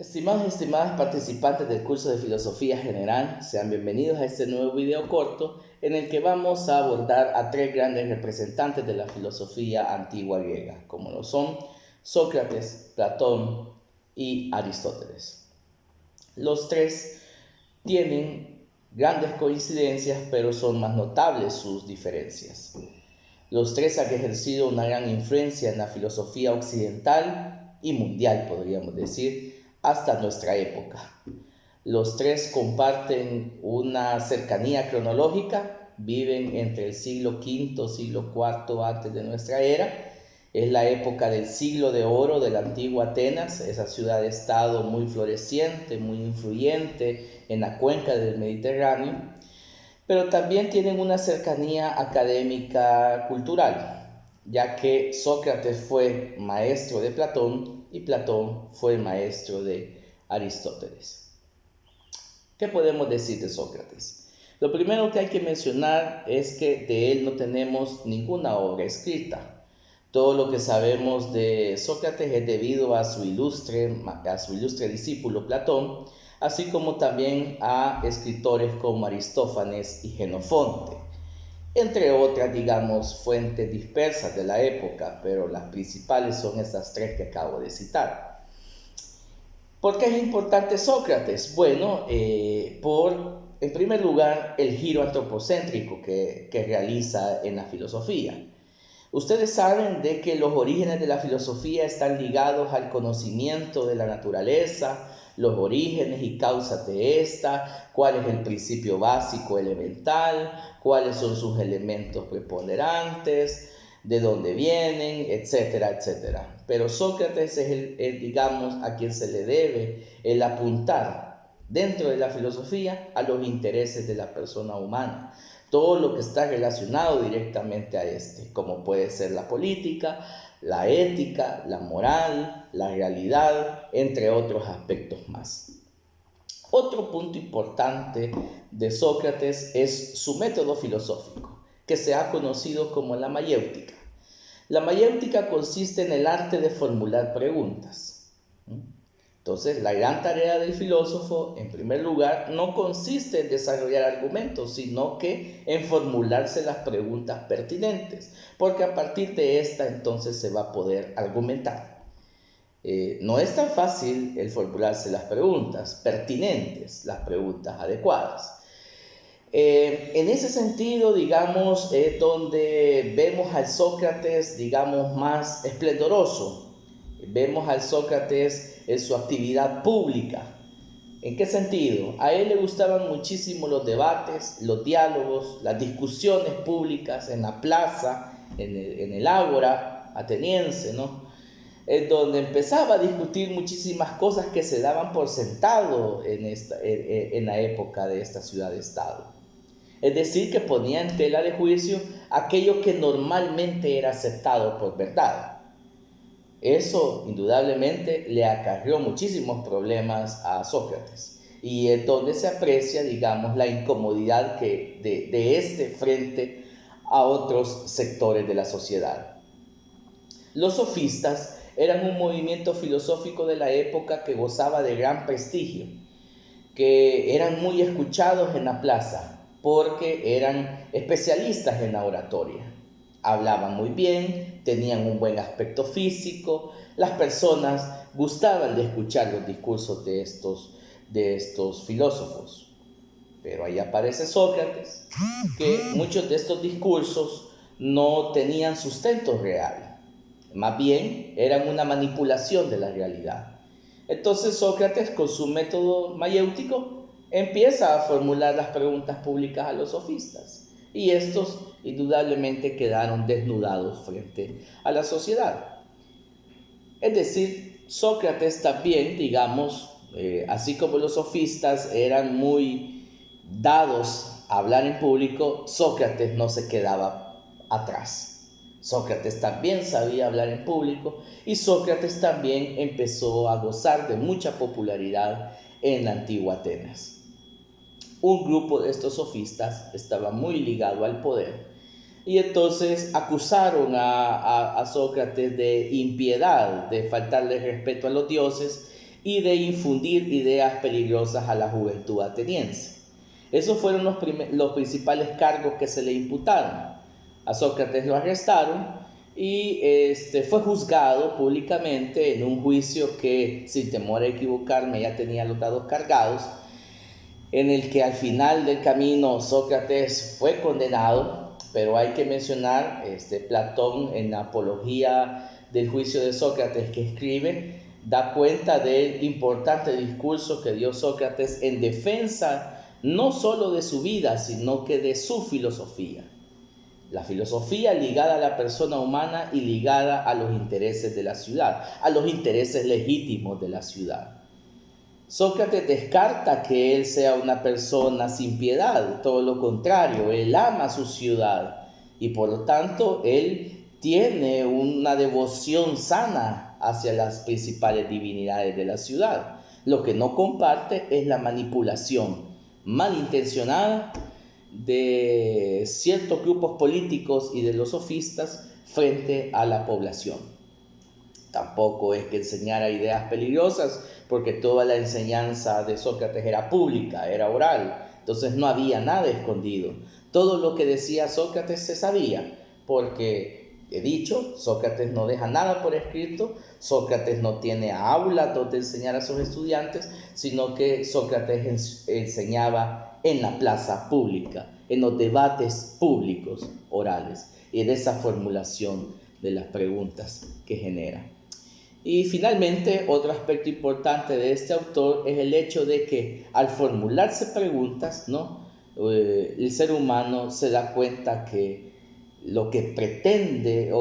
Estimados y estimadas participantes del curso de Filosofía General, sean bienvenidos a este nuevo video corto en el que vamos a abordar a tres grandes representantes de la filosofía antigua griega, como lo son Sócrates, Platón y Aristóteles. Los tres tienen grandes coincidencias, pero son más notables sus diferencias. Los tres han ejercido una gran influencia en la filosofía occidental y mundial, podríamos decir, hasta nuestra época. Los tres comparten una cercanía cronológica, viven entre el siglo V, siglo IV antes de nuestra era. Es la época del siglo de oro de la antigua Atenas, esa ciudad-estado muy floreciente, muy influyente en la cuenca del Mediterráneo, pero también tienen una cercanía académica cultural, ya que Sócrates fue maestro de Platón y Platón fue maestro de Aristóteles. ¿Qué podemos decir de Sócrates? Lo primero que hay que mencionar es que de él no tenemos ninguna obra escrita. Todo lo que sabemos de Sócrates es debido a su ilustre discípulo Platón, así como también a escritores como Aristófanes y Jenofonte, entre otras, fuentes dispersas de la época, pero las principales son estas tres que acabo de citar. ¿Por qué es importante Sócrates? Bueno, en primer lugar, el giro antropocéntrico que realiza en la filosofía. Ustedes saben de que los orígenes de la filosofía están ligados al conocimiento de la naturaleza, los orígenes y causas de esta, cuál es el principio básico elemental, cuáles son sus elementos preponderantes, de dónde vienen, etcétera, etcétera. Pero Sócrates es a quien se le debe el apuntar dentro de la filosofía a los intereses de la persona humana. Todo lo que está relacionado directamente a como puede ser la política, la ética, la moral, la realidad, entre otros aspectos más. Otro punto importante de Sócrates es su método filosófico, que se ha conocido como la mayéutica. La mayéutica consiste en el arte de formular preguntas. Entonces, la gran tarea del filósofo, en primer lugar, no consiste en desarrollar argumentos, sino que en formularse las preguntas pertinentes, porque a partir de esta entonces se va a poder argumentar. No es tan fácil el formularse las preguntas pertinentes, las preguntas adecuadas. En ese sentido, donde vemos al Sócrates, más esplendoroso. Vemos al Sócrates en su actividad pública. ¿En qué sentido? A él le gustaban muchísimo los debates, los diálogos, las discusiones públicas en la plaza, en el ágora ateniense, ¿no? En donde empezaba a discutir muchísimas cosas que se daban por sentado en la época de esta ciudad-estado. Es decir, que ponía en tela de juicio aquello que normalmente era aceptado por verdad. Eso indudablemente le acarreó muchísimos problemas a Sócrates, y es donde se aprecia, la incomodidad de este frente a otros sectores de la sociedad. Los sofistas eran un movimiento filosófico de la época que gozaba de gran prestigio, que eran muy escuchados en la plaza porque eran especialistas en la oratoria. Hablaban muy bien, tenían un buen aspecto físico, las personas gustaban de escuchar los discursos de estos filósofos. Pero ahí aparece Sócrates, que muchos de estos discursos no tenían sustento real, más bien eran una manipulación de la realidad. Entonces Sócrates, con su método mayéutico, empieza a formular las preguntas públicas a los sofistas, y estos indudablemente quedaron desnudados frente a la sociedad. Es decir, Sócrates también, así como los sofistas eran muy dados a hablar en público, Sócrates no se quedaba atrás. Sócrates también sabía hablar en público, y Sócrates también empezó a gozar de mucha popularidad en la antigua Atenas. Un grupo de estos sofistas estaba muy ligado al poder, y entonces acusaron a Sócrates de impiedad, de faltarle respeto a los dioses, y de infundir ideas peligrosas a la juventud ateniense. Esos fueron los principales cargos que se le imputaron. A Sócrates lo arrestaron y fue juzgado públicamente en un juicio que, sin temor a equivocarme, ya tenía los dados cargados, en el que al final del camino Sócrates fue condenado, pero hay que mencionar, Platón en la Apología del Juicio de Sócrates que escribe, da cuenta del importante discurso que dio Sócrates en defensa no solo de su vida, sino que de su filosofía. La filosofía ligada a la persona humana y ligada a los intereses de la ciudad, a los intereses legítimos de la ciudad. Sócrates descarta que él sea una persona sin piedad, todo lo contrario, él ama su ciudad y por lo tanto él tiene una devoción sana hacia las principales divinidades de la ciudad. Lo que no comparte es la manipulación malintencionada de ciertos grupos políticos y de los sofistas frente a la población. Tampoco es que enseñara ideas peligrosas, porque toda la enseñanza de Sócrates era pública, era oral, entonces no había nada escondido. Todo lo que decía Sócrates se sabía, porque he dicho, Sócrates no deja nada por escrito, Sócrates no tiene aula donde enseñar a sus estudiantes, sino que Sócrates enseñaba en la plaza pública, en los debates públicos orales y en esa formulación de las preguntas que genera. Y finalmente, otro aspecto importante de este autor es el hecho de que al formularse preguntas, el ser humano se da cuenta que lo que pretende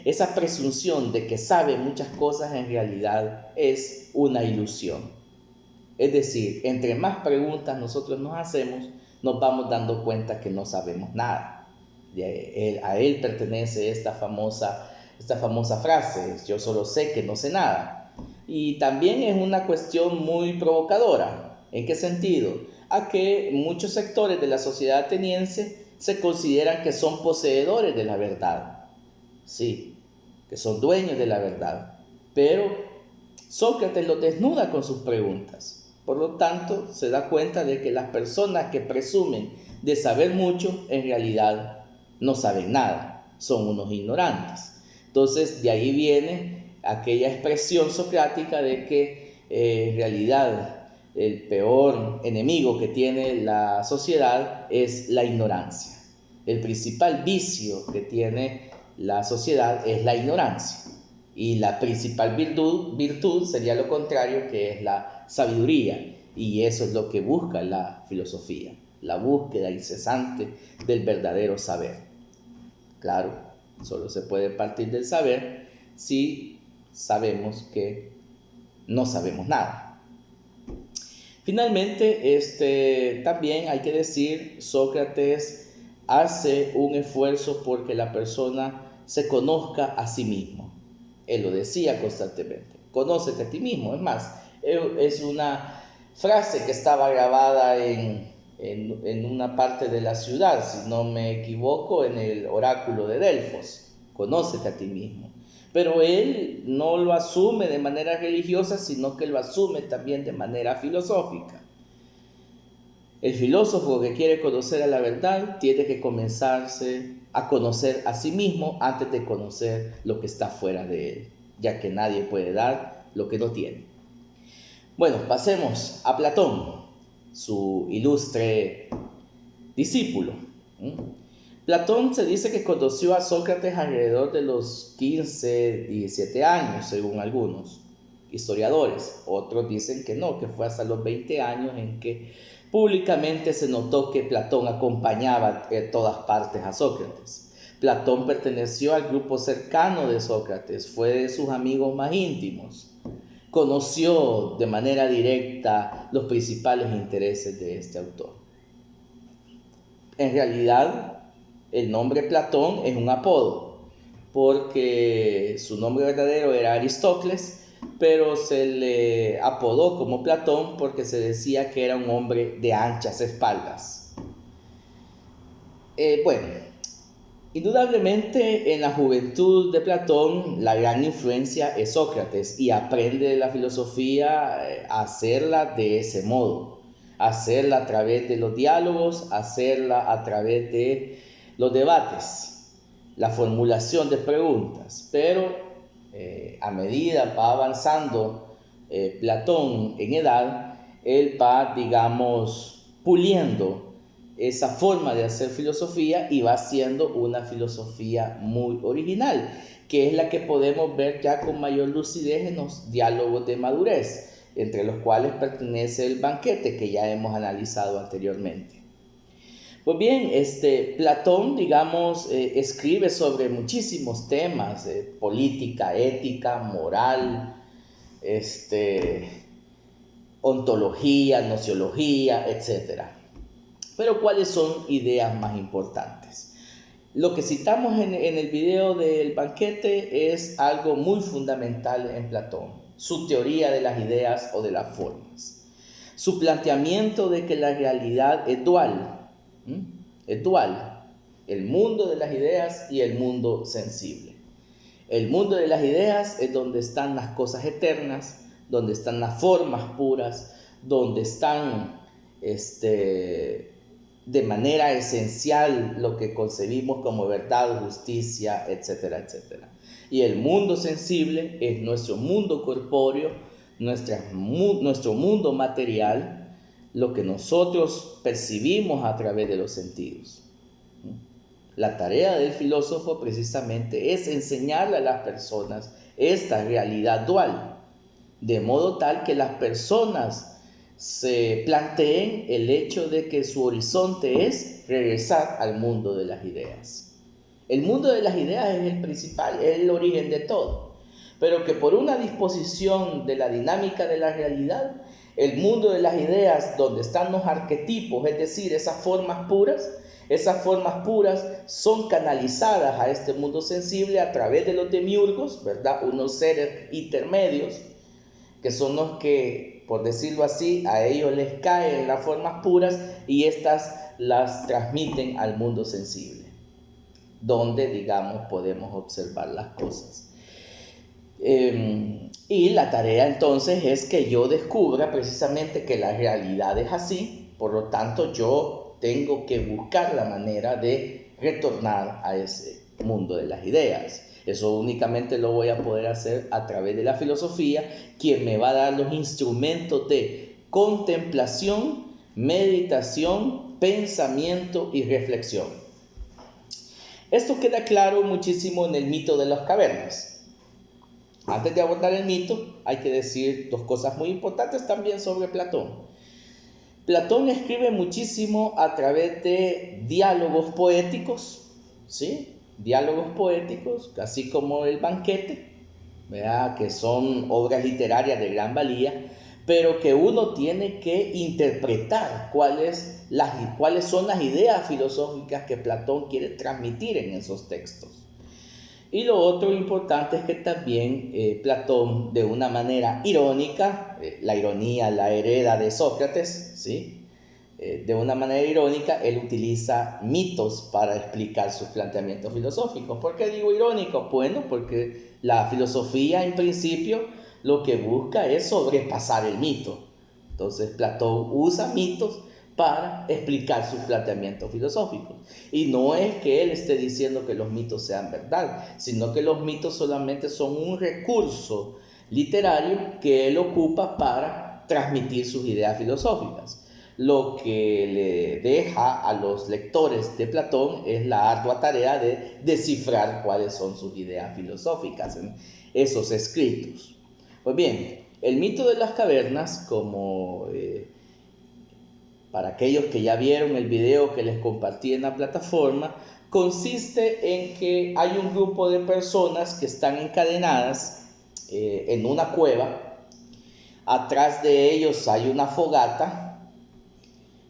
esa presunción de que sabe muchas cosas en realidad es una ilusión. Es decir, entre más preguntas nosotros nos hacemos, nos vamos dando cuenta que no sabemos nada. A él pertenece esta famosa frase, yo solo sé que no sé nada. Y también es una cuestión muy provocadora. ¿En qué sentido? A que muchos sectores de la sociedad ateniense se consideran que son poseedores de la verdad. Sí, que son dueños de la verdad. Pero Sócrates lo desnuda con sus preguntas. Por lo tanto, se da cuenta de que las personas que presumen de saber mucho, en realidad no saben nada, son unos ignorantes. Entonces, de ahí viene aquella expresión socrática de que en realidad el peor enemigo que tiene la sociedad es la ignorancia. El principal vicio que tiene la sociedad es la ignorancia. Y la principal virtud sería lo contrario, que es la sabiduría. Y eso es lo que busca la filosofía, la búsqueda incesante del verdadero saber. Claro, solo se puede partir del saber si sabemos que no sabemos nada. Finalmente, también hay que decir, Sócrates hace un esfuerzo porque la persona se conozca a sí mismo. Él lo decía constantemente, conócete a ti mismo. Es más, es una frase que estaba grabada en una parte de la ciudad, si no me equivoco, en el oráculo de Delfos, conócete a ti mismo. Pero él no lo asume de manera religiosa, sino que lo asume también de manera filosófica. El filósofo que quiere conocer a la verdad tiene que comenzarse a conocer a sí mismo antes de conocer lo que está fuera de él, ya que nadie puede dar lo que no tiene. Bueno, pasemos a Platón, su ilustre discípulo. Platón se dice que conoció a Sócrates alrededor de los 15, 17 años, según algunos historiadores. Otros dicen que no, que fue hasta los 20 años en que públicamente se notó que Platón acompañaba en todas partes a Sócrates. Platón perteneció al grupo cercano de Sócrates, fue de sus amigos más íntimos. Conoció de manera directa los principales intereses de este autor. En realidad, el nombre Platón es un apodo, porque su nombre verdadero era Aristócles, pero se le apodó como Platón porque se decía que era un hombre de anchas espaldas. Indudablemente en la juventud de Platón la gran influencia es Sócrates y aprende de la filosofía a hacerla de ese modo, a hacerla a través de los diálogos, a hacerla a través de los debates, la formulación de preguntas, pero a medida va avanzando Platón en edad, él va, digamos, puliendo esa forma de hacer filosofía y va siendo una filosofía muy original, que es la que podemos ver ya con mayor lucidez en los diálogos de madurez, entre los cuales pertenece el banquete que ya hemos analizado anteriormente. Pues bien, Platón, digamos, escribe sobre muchísimos temas, política, ética, moral, ontología, nociología, etcétera. Pero ¿cuáles son ideas más importantes? Lo que citamos en el video del banquete es algo muy fundamental en Platón, su teoría de las ideas o de las formas. Su planteamiento de que la realidad es dual, es dual, el mundo de las ideas y el mundo sensible. El mundo de las ideas es donde están las cosas eternas, donde están las formas puras, donde están de manera esencial lo que concebimos como verdad, justicia, etcétera, etcétera. Y el mundo sensible es nuestro mundo corpóreo, nuestro mundo material, lo que nosotros percibimos a través de los sentidos. La tarea del filósofo precisamente es enseñarle a las personas esta realidad dual, de modo tal que las personas se planteen el hecho de que su horizonte es regresar al mundo de las ideas. El mundo de las ideas es el principal, es el origen de todo, pero que por una disposición de la dinámica de la realidad, el mundo de las ideas donde están los arquetipos, es decir, esas formas puras son canalizadas a este mundo sensible a través de los demiurgos, ¿verdad? Unos seres intermedios, que son los que, por decirlo así, a ellos les caen las formas puras y estas las transmiten al mundo sensible, donde, digamos, podemos observar las cosas. Y la tarea entonces es que yo descubra precisamente que la realidad es así, por lo tanto yo tengo que buscar la manera de retornar a ese mundo de las ideas. Eso únicamente lo voy a poder hacer a través de la filosofía, quien me va a dar los instrumentos de contemplación, meditación, pensamiento y reflexión. Esto queda claro muchísimo en el mito de las cavernas. Antes de abordar el mito, hay que decir dos cosas muy importantes también sobre Platón. Platón escribe muchísimo a través de diálogos poéticos, ¿sí? Diálogos poéticos, así como el banquete, ¿verdad? Que son obras literarias de gran valía, pero que uno tiene que interpretar cuáles son las ideas filosóficas que Platón quiere transmitir en esos textos. Y lo otro importante es que también Platón, de una manera irónica, la ironía la hereda de Sócrates, ¿sí? De una manera irónica, él utiliza mitos para explicar sus planteamientos filosóficos. ¿Por qué digo irónico? Bueno, porque la filosofía en principio lo que busca es sobrepasar el mito. Entonces Platón usa mitos para explicar sus planteamientos filosóficos. Y no es que él esté diciendo que los mitos sean verdad, sino que los mitos solamente son un recurso literario que él ocupa para transmitir sus ideas filosóficas. Lo que le deja a los lectores de Platón es la ardua tarea de descifrar cuáles son sus ideas filosóficas en esos escritos. Pues bien, el mito de las cavernas, como para aquellos que ya vieron el video que les compartí en la plataforma, consiste en que hay un grupo de personas que están encadenadas en una cueva. Atrás de ellos hay una fogata,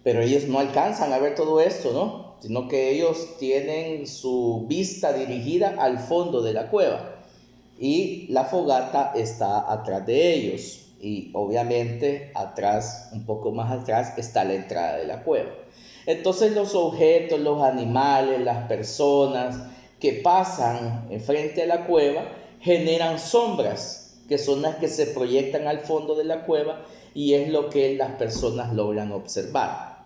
pero ellos no alcanzan a ver todo esto, ¿no? Sino que ellos tienen su vista dirigida al fondo de la cueva y la fogata está atrás de ellos. Y obviamente atrás, un poco más atrás, está la entrada de la cueva. Entonces los objetos, los animales, las personas que pasan enfrente a la cueva generan sombras, que son las que se proyectan al fondo de la cueva y es lo que las personas logran observar.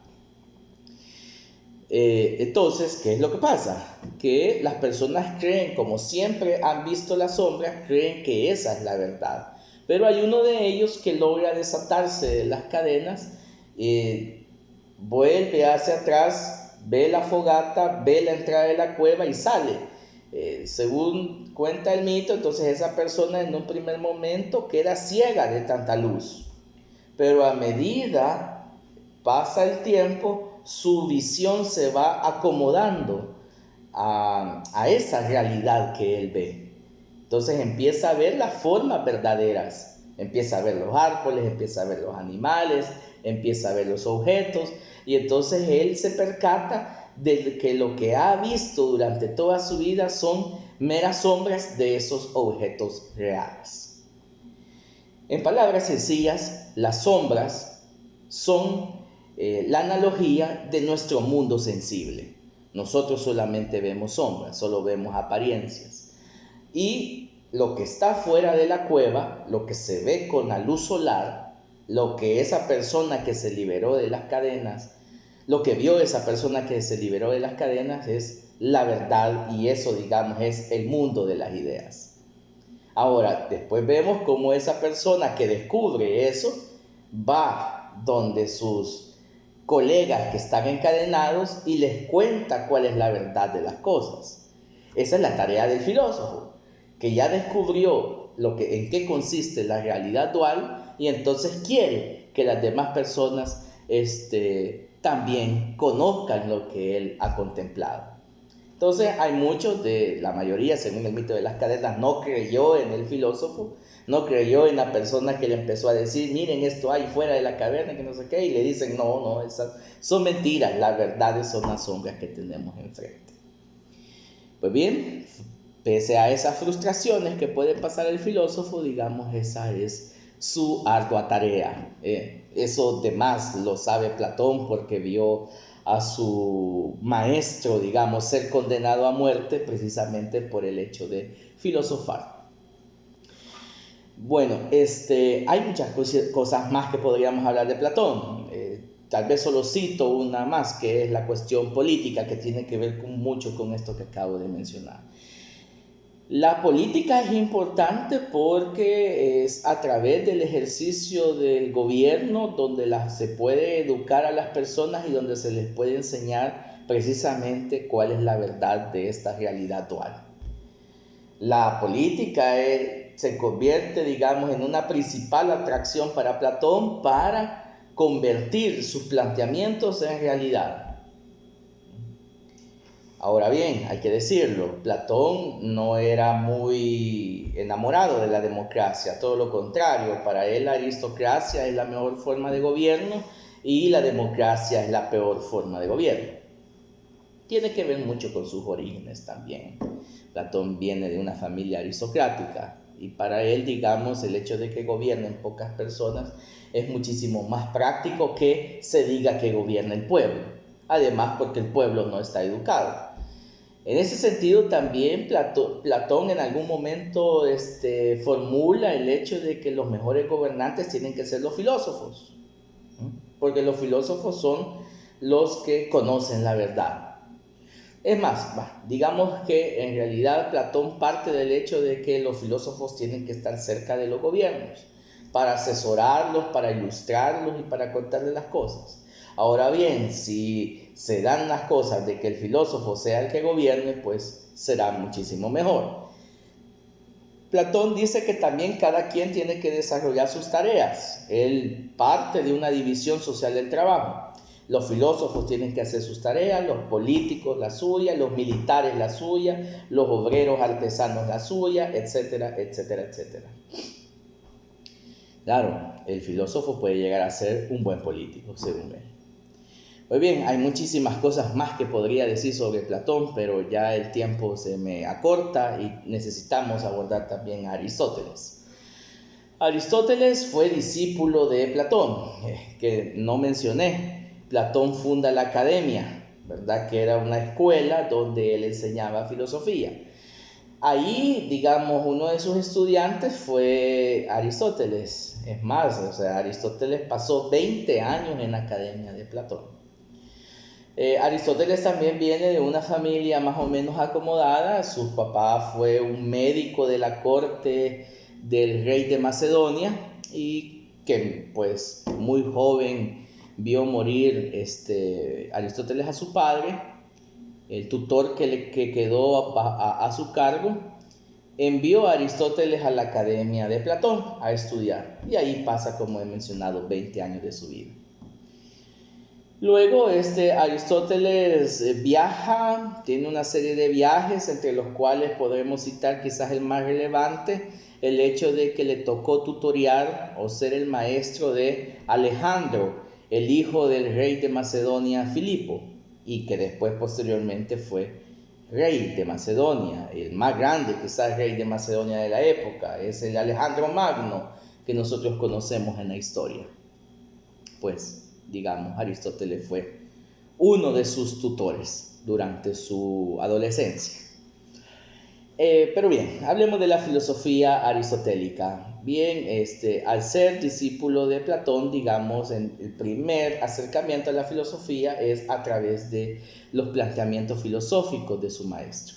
Entonces, ¿qué es lo que pasa? Que las personas creen, como siempre han visto las sombras, creen que esa es la verdad. Pero hay uno de ellos que logra desatarse de las cadenas, vuelve hacia atrás, ve la fogata, ve la entrada de la cueva y sale. Según cuenta el mito, entonces esa persona en un primer momento queda ciega de tanta luz. Pero a medida pasa el tiempo, su visión se va acomodando a esa realidad que él ve. Entonces empieza a ver las formas verdaderas, empieza a ver los árboles, empieza a ver los animales, empieza a ver los objetos, y entonces él se percata de que lo que ha visto durante toda su vida son meras sombras de esos objetos reales. En palabras sencillas, las sombras son la analogía de nuestro mundo sensible. Nosotros solamente vemos sombras, solo vemos apariencias. Y lo que está fuera de la cueva, lo que se ve con la luz solar, lo que esa persona que se liberó de las cadenas, lo que vio esa persona que se liberó de las cadenas es la verdad, y eso, digamos, es el mundo de las ideas. Ahora, después vemos cómo esa persona que descubre eso va donde sus colegas que están encadenados y les cuenta cuál es la verdad de las cosas. Esa es la tarea del filósofo, que ya descubrió en qué consiste la realidad dual, y entonces quiere que las demás personas también conozcan lo que él ha contemplado. Entonces hay muchos, la mayoría, según el mito de las cadenas, no creyó en el filósofo, no creyó en la persona que le empezó a decir, miren, esto hay fuera de la caverna, que no sé qué, y le dicen, no, esas son mentiras, las verdades son las sombras que tenemos enfrente. Pues bien, pese a esas frustraciones que puede pasar el filósofo, digamos, esa es su ardua tarea. Eso de más lo sabe Platón, porque vio a su maestro, digamos, ser condenado a muerte precisamente por el hecho de filosofar. Bueno, hay muchas cosas más que podríamos hablar de Platón. Tal vez solo cito una más, que es la cuestión política, que tiene que ver mucho con esto que acabo de mencionar. La política es importante porque es a través del ejercicio del gobierno donde se puede educar a las personas y donde se les puede enseñar precisamente cuál es la verdad de esta realidad dual. La política se convierte, digamos, en una principal atracción para Platón para convertir sus planteamientos en realidad. Ahora bien, hay que decirlo, Platón no era muy enamorado de la democracia, todo lo contrario, para él la aristocracia es la mejor forma de gobierno y la democracia es la peor forma de gobierno. Tiene que ver mucho con sus orígenes también. Platón viene de una familia aristocrática y para él, digamos, el hecho de que gobiernen pocas personas es muchísimo más práctico que se diga que gobierna el pueblo. Además, porque el pueblo no está educado. En ese sentido también Platón en algún momento formula el hecho de que los mejores gobernantes tienen que ser los filósofos, porque los filósofos son los que conocen la verdad. Es más, digamos que en realidad Platón parte del hecho de que los filósofos tienen que estar cerca de los gobiernos para asesorarlos, para ilustrarlos y para contarles las cosas. Ahora bien, si se dan las cosas de que el filósofo sea el que gobierne, pues será muchísimo mejor. Platón dice que también cada quien tiene que desarrollar sus tareas. Él parte de una división social del trabajo. Los filósofos tienen que hacer sus tareas, los políticos la suya, los militares la suya, los obreros artesanos la suya, etcétera, etcétera, etcétera. Claro, el filósofo puede llegar a ser un buen político, según él. Pues bien, hay muchísimas cosas más que podría decir sobre Platón, pero ya el tiempo se me acorta y necesitamos abordar también a Aristóteles. Aristóteles fue discípulo de Platón, que no mencioné. Platón funda la academia, ¿verdad? Que era una escuela donde él enseñaba filosofía. Ahí, digamos, uno de sus estudiantes fue Aristóteles. Es más, o sea, Aristóteles pasó 20 años en la Academia de Platón. Aristóteles también viene de una familia más o menos acomodada. Su papá fue un médico de la corte del rey de Macedonia y que pues muy joven vio morir Aristóteles a su padre. El tutor que quedó a su cargo envió a Aristóteles a la Academia de Platón a estudiar y ahí pasa, como he mencionado, 20 años de su vida. Luego Aristóteles viaja, tiene una serie de viajes entre los cuales podemos citar quizás el más relevante, el hecho de que le tocó tutorear o ser el maestro de Alejandro, el hijo del rey de Macedonia, Filipo, y que después posteriormente fue rey de Macedonia, el más grande quizás rey de Macedonia de la época, es el Alejandro Magno que nosotros conocemos en la historia. Pues digamos, Aristóteles fue uno de sus tutores durante su adolescencia. Pero bien, hablemos de la filosofía aristotélica. Bien, al ser discípulo de Platón, digamos, el primer acercamiento a la filosofía es a través de los planteamientos filosóficos de su maestro.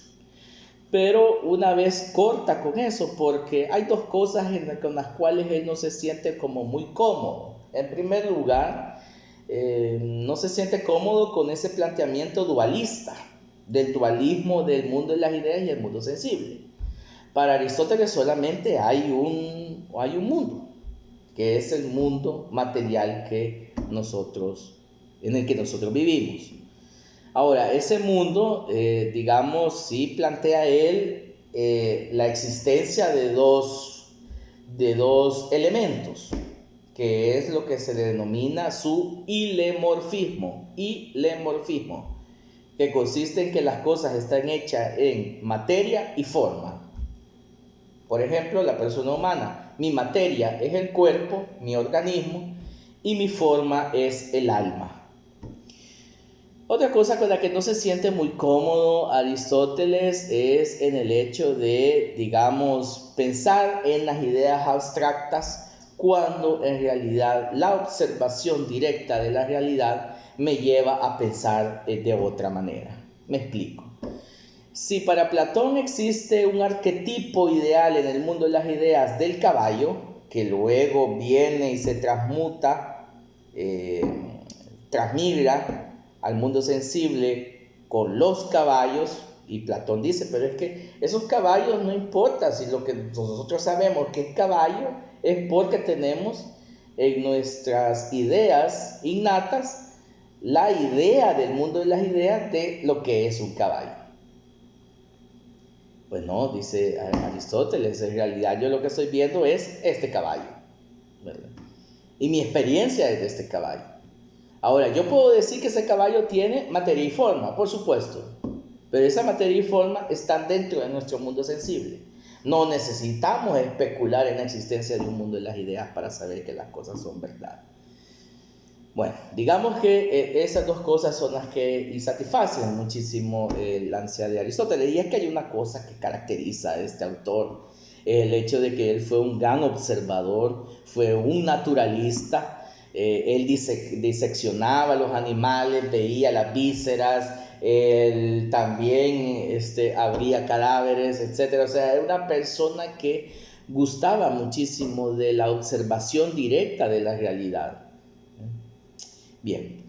Pero una vez corta con eso, porque hay dos cosas con las cuales él no se siente como muy cómodo. En primer lugar, no se siente cómodo con ese planteamiento dualista, del dualismo del mundo de las ideas y el mundo sensible. Para Aristóteles solamente hay un mundo, que es el mundo material en el que nosotros vivimos. Ahora, ese mundo, digamos, sí plantea él la existencia de dos elementos, que es lo que se le denomina su ilemorfismo, que consiste en que las cosas están hechas en materia y forma. Por ejemplo, la persona humana, mi materia es el cuerpo, mi organismo, y mi forma es el alma. Otra cosa con la que no se siente muy cómodo Aristóteles es en el hecho de, digamos, pensar en las ideas abstractas cuando en realidad la observación directa de la realidad me lleva a pensar de otra manera. Me explico. Si para Platón existe un arquetipo ideal en el mundo de las ideas del caballo, que luego viene y se transmigra al mundo sensible con los caballos, y Platón dice, pero es que esos caballos no importa, si lo que nosotros sabemos que es caballo es porque tenemos en nuestras ideas innatas la idea del mundo de las ideas de lo que es un caballo. Pues no, dice Aristóteles, en realidad yo lo que estoy viendo es este caballo, ¿verdad? Y mi experiencia es de este caballo. Ahora, yo puedo decir que ese caballo tiene materia y forma, por supuesto, pero esa materia y forma están dentro de nuestro mundo sensible. No necesitamos especular en la existencia de un mundo de las ideas para saber que las cosas son verdad. Bueno, digamos que esas dos cosas son las que satisfacen muchísimo la ansia de Aristóteles. Y es que hay una cosa que caracteriza a este autor, el hecho de que él fue un gran observador, fue un naturalista. Él diseccionaba los animales, veía las vísceras, él también abría cadáveres, etc. O sea, era una persona que gustaba muchísimo de la observación directa de la realidad. Bien,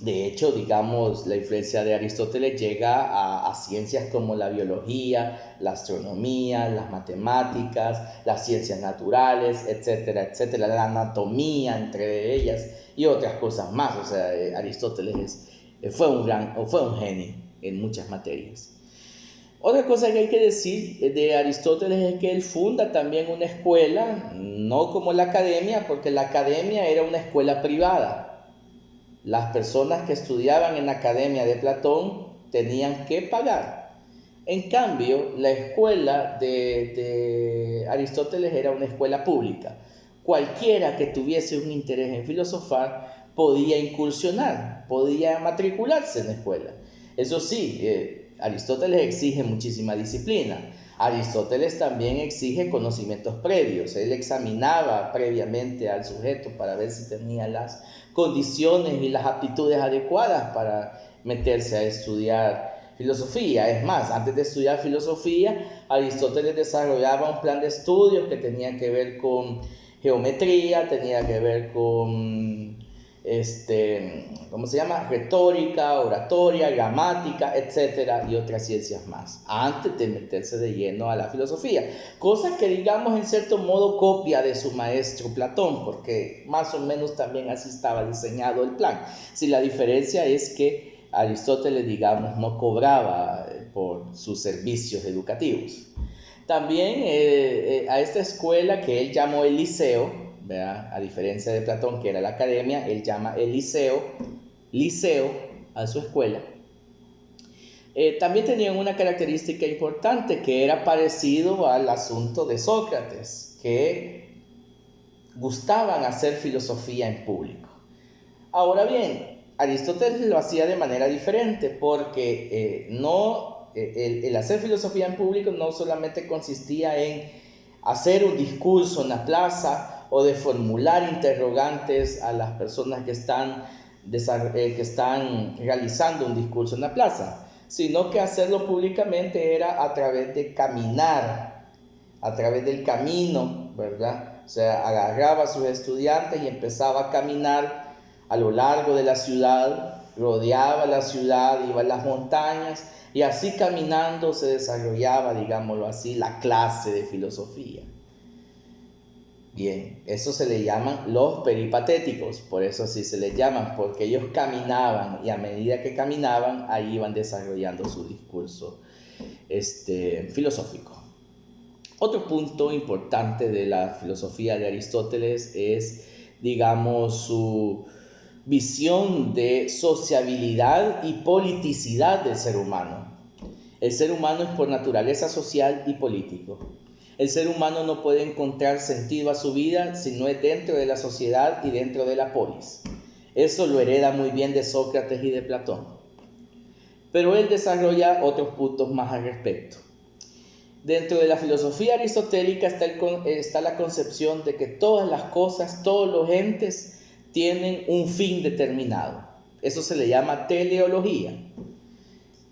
de hecho, digamos, la influencia de Aristóteles llega a ciencias como la biología, la astronomía, las matemáticas, las ciencias naturales, etcétera, etcétera, la anatomía entre ellas y otras cosas más. O sea, Aristóteles fue un genio en muchas materias. Otra cosa que hay que decir de Aristóteles es que él funda también una escuela, no como la academia, porque la academia era una escuela privada. Las personas que estudiaban en la Academia de Platón tenían que pagar. En cambio, la escuela de Aristóteles era una escuela pública. Cualquiera que tuviese un interés en filosofar podía incursionar, podía matricularse en la escuela. Eso sí, Aristóteles exige muchísima disciplina. Aristóteles también exige conocimientos previos. Él examinaba previamente al sujeto para ver si tenía las condiciones y las aptitudes adecuadas para meterse a estudiar filosofía. Es más, antes de estudiar filosofía, Aristóteles desarrollaba un plan de estudios que tenía que ver con geometría, tenía que ver con ¿cómo se llama? Retórica, oratoria, gramática, etcétera, y otras ciencias más, antes de meterse de lleno a la filosofía. Cosa que, digamos, en cierto modo copia de su maestro Platón, porque más o menos también así estaba diseñado el plan. Si la diferencia es que Aristóteles, digamos, no cobraba por sus servicios educativos. También a esta escuela que él llamó el Liceo, ¿verdad? A diferencia de Platón, que era la academia, él llama el liceo a su escuela. También tenían una característica importante que era parecido al asunto de Sócrates, que gustaban hacer filosofía en público. Ahora bien, Aristóteles lo hacía de manera diferente porque el hacer filosofía en público no solamente consistía en hacer un discurso en la plaza o de formular interrogantes a las personas que están realizando un discurso en la plaza, sino que hacerlo públicamente era a través de caminar, a través del camino, ¿verdad? O sea, agarraba a sus estudiantes y empezaba a caminar a lo largo de la ciudad, rodeaba la ciudad, iba a las montañas, y así caminando se desarrollaba, digámoslo así, la clase de filosofía. Bien, eso se le llaman los peripatéticos, por eso así se les llaman, porque ellos caminaban y a medida que caminaban, ahí iban desarrollando su discurso filosófico. Otro punto importante de la filosofía de Aristóteles es, digamos, su visión de sociabilidad y politicidad del ser humano. El ser humano es por naturaleza social y político. El ser humano no puede encontrar sentido a su vida si no es dentro de la sociedad y dentro de la polis. Eso lo hereda muy bien de Sócrates y de Platón. Pero él desarrolla otros puntos más al respecto. Dentro de la filosofía aristotélica está la concepción de que todas las cosas, todos los entes tienen un fin determinado. Eso se le llama teleología.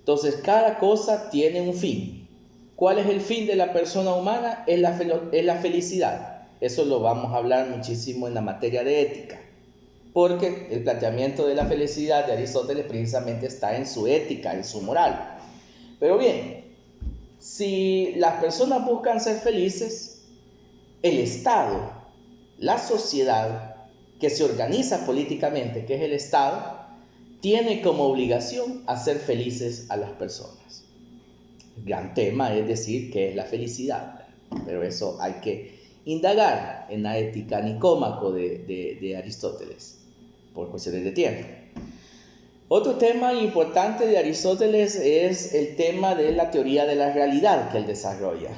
Entonces, cada cosa tiene un fin. ¿Cuál es el fin de la persona humana? Es la felicidad. Eso lo vamos a hablar muchísimo en la materia de ética, porque el planteamiento de la felicidad de Aristóteles precisamente está en su ética, en su moral. Pero bien, si las personas buscan ser felices, el Estado, la sociedad que se organiza políticamente, que es el Estado, tiene como obligación hacer felices a las personas. El gran tema es decir qué es la felicidad, pero eso hay que indagar en la ética nicómaco de Aristóteles, por cuestiones de tiempo. Otro tema importante de Aristóteles es el tema de la teoría de la realidad que él desarrolla.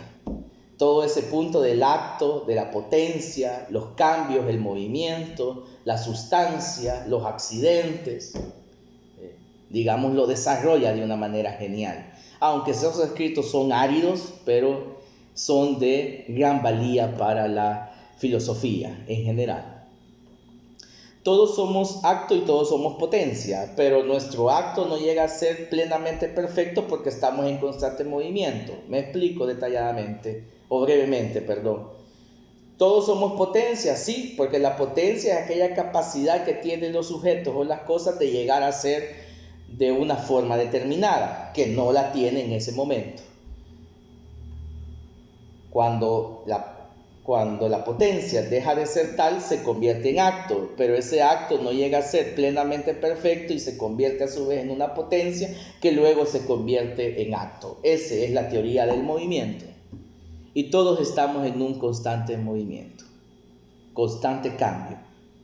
Todo ese punto del acto, de la potencia, los cambios, el movimiento, la sustancia, los accidentes, digamos, lo desarrolla de una manera genial. Aunque esos escritos son áridos, pero son de gran valía para la filosofía en general. Todos somos acto y todos somos potencia, pero nuestro acto no llega a ser plenamente perfecto porque estamos en constante movimiento. Me explico detalladamente, o brevemente, perdón. Todos somos potencia, sí, porque la potencia es aquella capacidad que tienen los sujetos o las cosas de llegar a ser de una forma determinada, que no la tiene en ese momento. Cuando la potencia deja de ser tal, se convierte en acto, pero ese acto no llega a ser plenamente perfecto y se convierte a su vez en una potencia que luego se convierte en acto. Esa es la teoría del movimiento. Y todos estamos en un constante movimiento, constante cambio,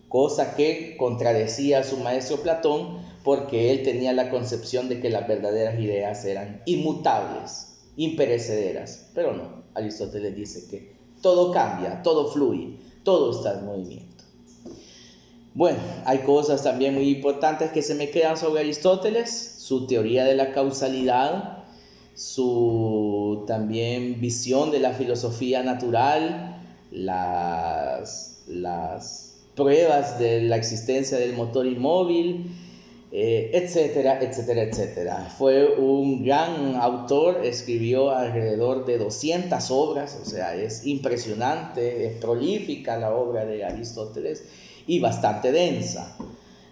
cosa que contradecía a su maestro Platón, porque él tenía la concepción de que las verdaderas ideas eran inmutables, imperecederas, pero no. Aristóteles dice que todo cambia, todo fluye, todo está en movimiento. Bueno, hay cosas también muy importantes que se me quedan sobre Aristóteles, su teoría de la causalidad, su también visión de la filosofía natural, las pruebas de la existencia del motor inmóvil, etcétera, etcétera, etcétera. Fue un gran autor, escribió alrededor de 200 obras, o sea, es impresionante, es prolífica la obra de Aristóteles y bastante densa.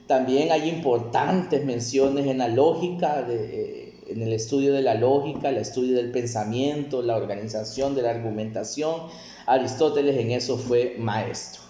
También hay importantes menciones en la lógica, en el estudio de la lógica, el estudio del pensamiento, la organización de la argumentación. Aristóteles en eso fue maestro.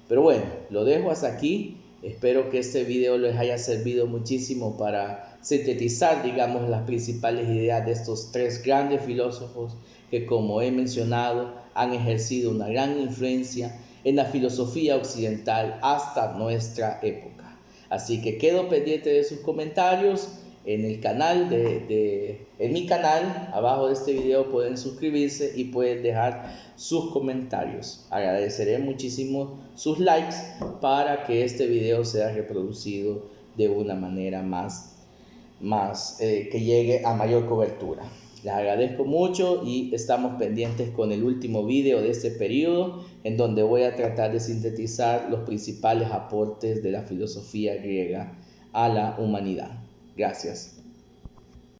Pero bueno, lo dejo hasta aquí. Espero que este video les haya servido muchísimo para sintetizar, digamos, las principales ideas de estos tres grandes filósofos que, como he mencionado, han ejercido una gran influencia en la filosofía occidental hasta nuestra época. Así que quedo pendiente de sus comentarios en el canal en mi canal. Abajo de este video pueden suscribirse y pueden dejar sus comentarios. Agradeceré muchísimo sus likes para que este video sea reproducido de una manera que llegue a mayor cobertura. Les agradezco mucho y estamos pendientes con el último video de este periodo, en donde voy a tratar de sintetizar los principales aportes de la filosofía griega a la humanidad. Gracias.